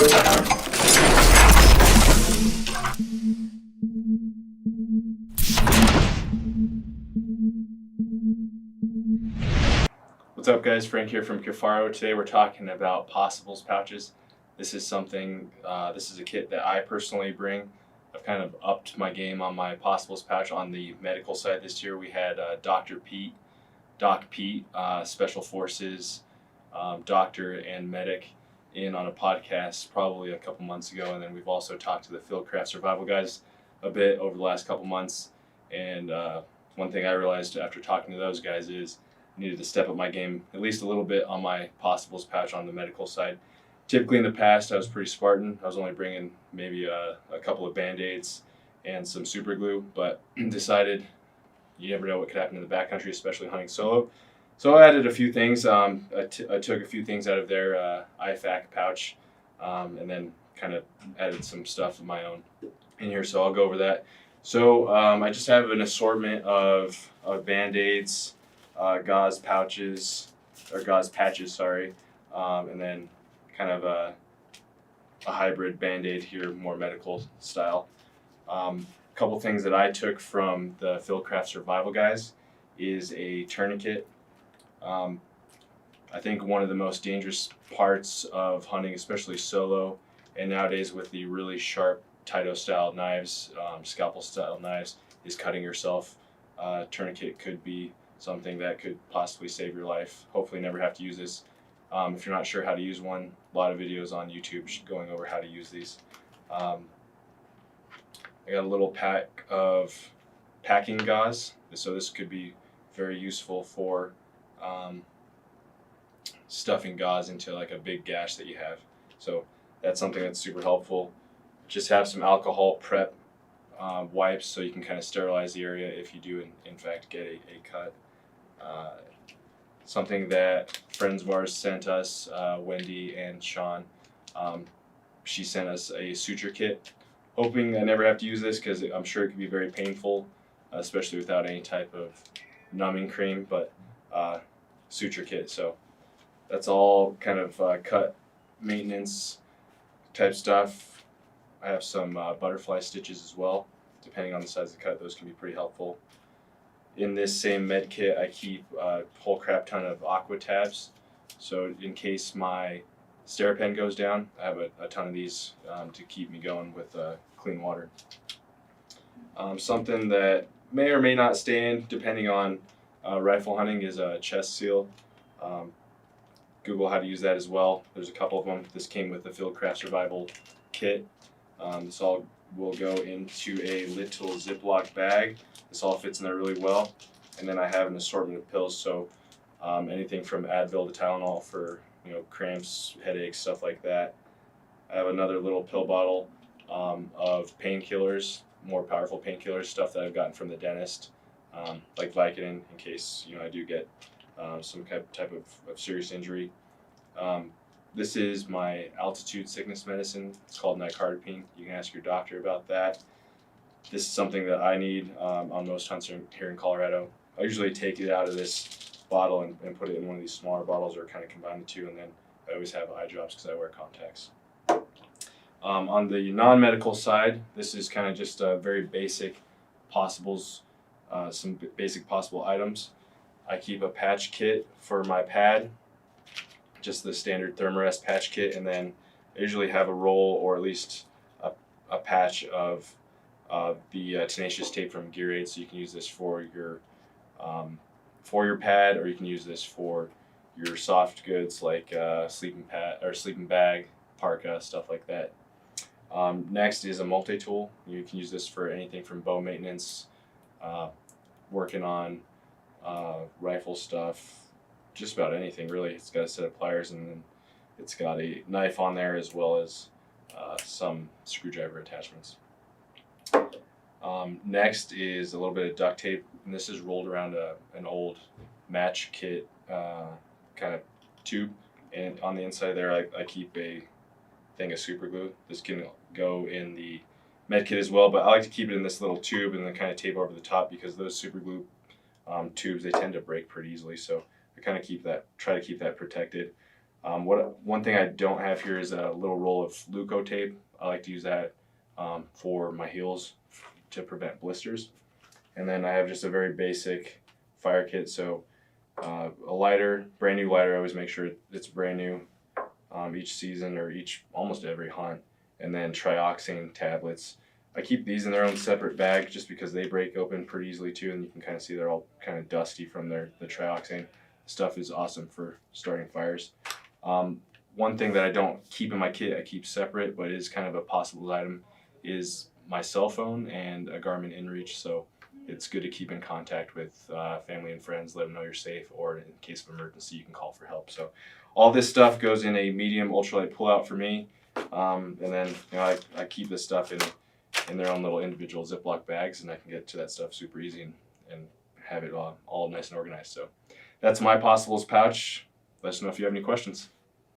What's up, guys? Frank here from KIFARU. Today we're talking about possibles pouches. This is something, this is a kit that I personally bring. I've kind of upped my game on my possibles pouch on the medical side this year. We had Doc Pete, Special Forces doctor and medic in on a podcast probably a couple months ago, and then we've also talked to the Fieldcraft Survival guys a bit over the last couple months. And one thing I realized after talking to those guys is I needed to step up my game at least a little bit on my possibles pouch on the medical side. Typically in the past I was pretty Spartan. I was only bringing maybe a couple of Band-Aids and some super glue, but decided you never know what could happen in the backcountry, especially hunting solo. So I added a few things. I took a few things out of their IFAC pouch and then kind of added some stuff of my own in here, so I'll go over that. So I just have an assortment of Band-Aids, gauze patches, and then kind of a hybrid Band-Aid here, more medical style. Couple things that I took from the Fieldcraft Survival guys is a tourniquet. I think one of the most dangerous parts of hunting, especially solo, and nowadays with the really sharp Taito style knives, scalpel style knives, is cutting yourself. Tourniquet could be something that could possibly save your life. Hopefully never have to use this. If you're not sure how to use one, a lot of videos on YouTube going over how to use these. I got a little pack of packing gauze, so this could be very useful for stuffing gauze into like a big gash that you have. So that's something that's super helpful. Just have some alcohol prep wipes so you can kind of sterilize the area if you do in fact get a cut. Something that friends of ours sent us, Wendy and Sean, she sent us a suture kit. Hoping I never have to use this because I'm sure it can be very painful, especially without any type of numbing cream, but suture kit. So that's all kind of cut maintenance type stuff. I have some butterfly stitches as well. Depending on the size of the cut, those can be pretty helpful. In this same med kit, I keep a whole crap ton of aqua tabs. So in case my Sterapen goes down, I have a ton of these to keep me going with clean water. Something that may or may not stay in, depending on rifle hunting, is a chest seal. Google how to use that as well. There's a couple of them. This came with the Fieldcraft Survival kit. This all will go into a little Ziploc bag. This all fits in there really well. And then I have an assortment of pills, so anything from Advil to Tylenol for cramps, headaches, stuff like that. I have another little pill bottle of painkillers, more powerful painkillers, stuff that I've gotten from the dentist, like Vicodin, in case I do get some type of serious injury. This is my altitude sickness medicine. It's called nicardipine. You can ask your doctor about that. This is something that I need on most hunts here in Colorado. I usually take it out of this bottle and put it in one of these smaller bottles, or kind of combine the two, and then I always have eye drops because I wear contacts. On the non-medical side, this is kind of just a very basic possibles, some basic possible items. I keep a patch kit for my pad, just the standard Thermarest patch kit, and then I usually have a roll or at least a patch of the tenacious tape from Gear Aid, so you can use this for your pad, or you can use this for your soft goods like sleeping pad or sleeping bag, parka, stuff like that. Next is a multi-tool. You can use this for anything from bow maintenance, working on rifle stuff, just about anything really. It's got a set of pliers, and then it's got a knife on there as well as some screwdriver attachments. Next is a little bit of duct tape, and this is rolled around an old match kit kind of tube, and on the inside there I keep a thing of super glue. This can go in the med kit as well, but I like to keep it in this little tube and then kind of tape over the top, because those super glue tubes, they tend to break pretty easily, so I kind of try to keep that protected. One thing I don't have here is a little roll of Leuco tape. I like to use that for my heels to prevent blisters. And then I have just a very basic fire kit. So a lighter, brand new lighter. I always make sure it's brand new each season or almost every hunt. And then trioxane tablets. I keep these in their own separate bag just because they break open pretty easily too, and you can kind of see they're all kind of dusty from the trioxane. Stuff is awesome for starting fires. One thing that I don't keep in my kit, I keep separate, but is kind of a possible item, is my cell phone and a Garmin InReach. So it's good to keep in contact with family and friends, let them know you're safe, or in case of emergency, you can call for help. So all this stuff goes in a medium ultralight pullout for me, and then I keep this stuff in their own little individual Ziploc bags, and I can get to that stuff super easy and have it all nice and organized. So that's my possibles pouch. Let us know if you have any questions.